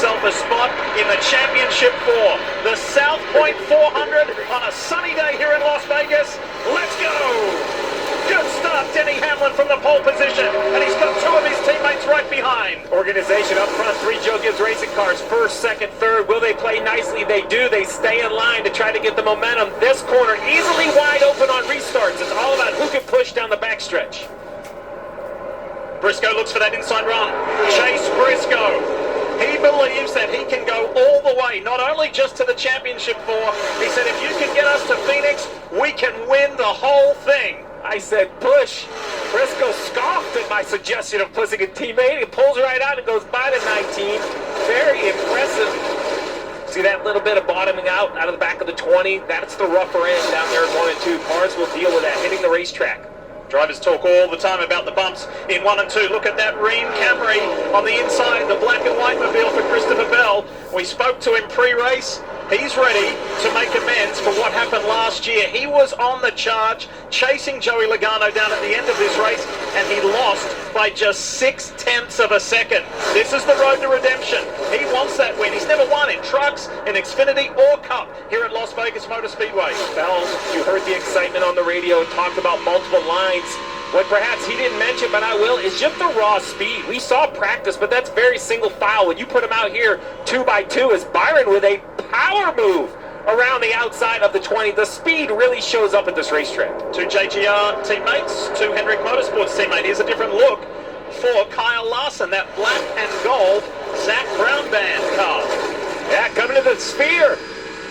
himself a spot in the Championship 4. The South Point 400 on a sunny day here in Las Vegas. Let's go! Good start, Denny Hamlin from the pole position, and he's got two of his teammates right behind. Organization up front, three Joe Gibbs racing cars, first, second, third. Will they play nicely? They do. They stay in line to try to get the momentum. This corner easily wide open on restarts. It's all about who can push down the backstretch. Briscoe looks for that inside run. Chase Briscoe. He believes that he can go all the way, not only just to the Championship 4. He said, if you can get us to Phoenix, we can win the whole thing. I said, push. Briscoe scoffed at my suggestion of pushing a teammate. He pulls right out and goes by the 19. Very impressive. See that little bit of bottoming out of the back of the 20? That's the rougher end down there in 1 and 2. Cars will deal with that, hitting the racetrack. Drivers talk all the time about the bumps in 1 and 2. Look at that Reen Camry on the inside, the black and white mobile for Christopher Bell. We spoke to him pre-race. He's ready to make amends for what happened last year. He was on the charge, chasing Joey Logano down at the end of this race, and he lost by just 0.6 of a second. This is the road to redemption. He wants that win. He's never won in trucks, in Xfinity, or Cup here at Las Vegas Motor Speedway. Bell, you heard the excitement on the radio and talked about multiple lines. What perhaps he didn't mention, but I will, is just the raw speed. We saw practice, but that's very single file. When you put him out here 2x2 as Byron with a power move around the outside of the 20. The speed really shows up at this racetrack. Two JGR teammates, two Hendrick Motorsports teammate. Here's a different look for Kyle Larson, that black and gold Zach Brown band car. Yeah, coming to the Sphere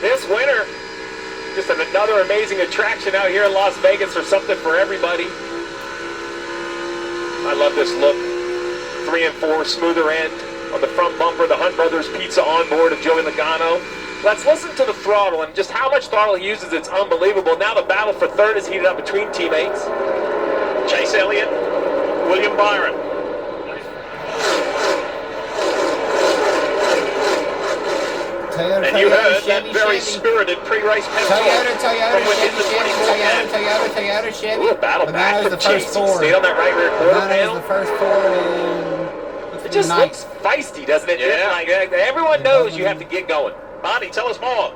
this winter. Just another amazing attraction out here in Las Vegas, or something for everybody. I love this look. 3 and 4, smoother end on the front bumper. The Hunt Brothers pizza on board of Joey Logano. Let's listen to the throttle and just how much throttle he uses. It's unbelievable. Now the battle for third is heated up between teammates. Chase Elliott, William Byron. Toyota, and you heard Chevy, that very Chevy. spirited pre-race pep talk from within the 24 Toyota, Chevy. Ooh, a battle back from Chase. Stayed on that right rear quarter panel. The first four, and it just looks feisty, doesn't it? Yeah. Like, everyone knows you have to get going. Marty, tell us more.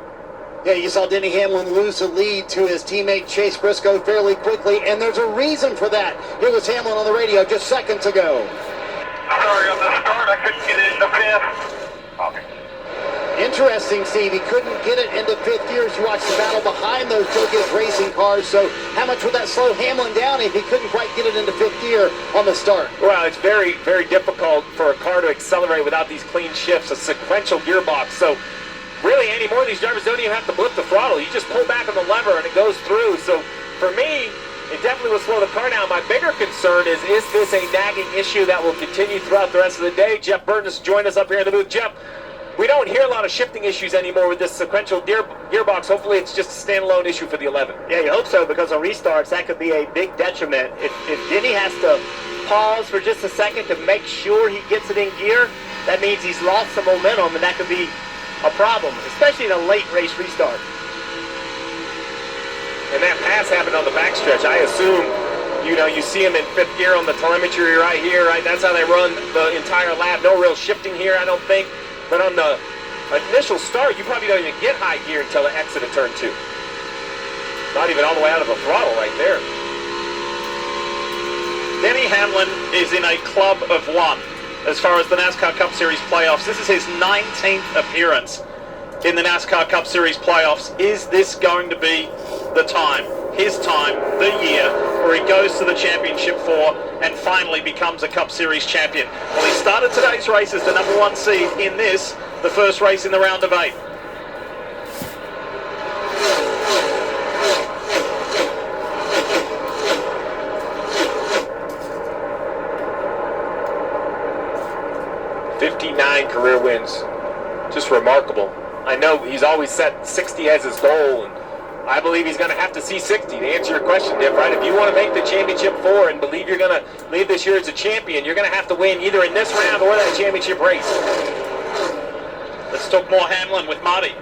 Yeah, you saw Denny Hamlin lose the lead to his teammate Chase Briscoe fairly quickly, and there's a reason for that. Here was Hamlin on the radio just seconds ago. Sorry on the start, I couldn't get it in the fifth. Okay. Interesting, Steve. He couldn't get it into fifth gear as you watch the battle behind those Joe Gibbs racing cars. So how much would that slow Hamlin down if he couldn't quite get it into fifth gear on the start? Well, it's very, very difficult for a car to accelerate without these clean shifts, a sequential gearbox. So really, anymore, these drivers don't even have to blip the throttle. You just pull back on the lever and it goes through. So for me, it definitely will slow the car down. My bigger concern is this a nagging issue that will continue throughout the rest of the day? Jeff Burton has joined us up here in the booth. Jeff, we don't hear a lot of shifting issues anymore with this sequential gearbox. Hopefully it's just a standalone issue for the 11. Yeah, you hope so, because on restarts, that could be a big detriment. If Denny has to pause for just a second to make sure he gets it in gear, that means he's lost some momentum, and that could be a problem, especially in a late race restart. And that pass happened on the backstretch. I assume, you see him in fifth gear on the telemetry right here, right? That's how they run the entire lap. No real shifting here, I don't think. But on the initial start, you probably don't even get high gear until the exit of turn 2. Not even all the way out of the throttle right there. Denny Hamlin is in a club of one as far as the NASCAR Cup Series playoffs. This is his 19th appearance in the NASCAR Cup Series playoffs. Is this going to be the time, his time, the year, where he goes to the Championship 4 and finally becomes a Cup Series champion? Well, he started today's race as the number 1 seed in this, the first race in the round of 8. Career wins. Just remarkable. I know he's always set 60 as his goal, and I believe he's going to have to see 60 to answer your question, Div, right? If you want to make the Championship 4 and believe you're going to leave this year as a champion, you're going to have to win either in this round or that championship race. Let's talk more Hamlin with Marty.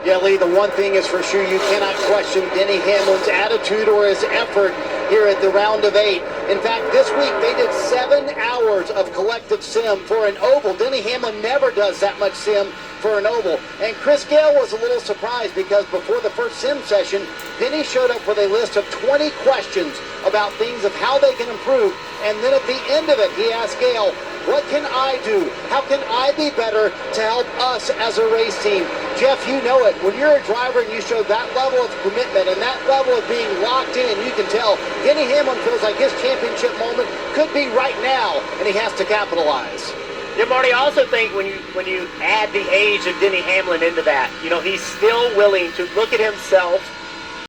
Yeah, Lee, the one thing is for sure, you cannot question Denny Hamlin's attitude or his effort here at the round of 8. In fact, this week they did 7 hours of collective sim for an oval. Denny Hamlin never does that much sim for an oval. And Chris Gale was a little surprised because before the first sim session, Denny showed up with a list of 20 questions about things of how they can improve. And then at the end of it, he asked Gale, what can I do? How can I be better to help us as a race team? Jeff, you know it. When you're a driver and you show that level of commitment and that level of being locked in, you can tell Denny Hamlin feels like his championship moment could be right now, and he has to capitalize. Yeah, Marty, I also think when you add the age of Denny Hamlin into that, he's still willing to look at himself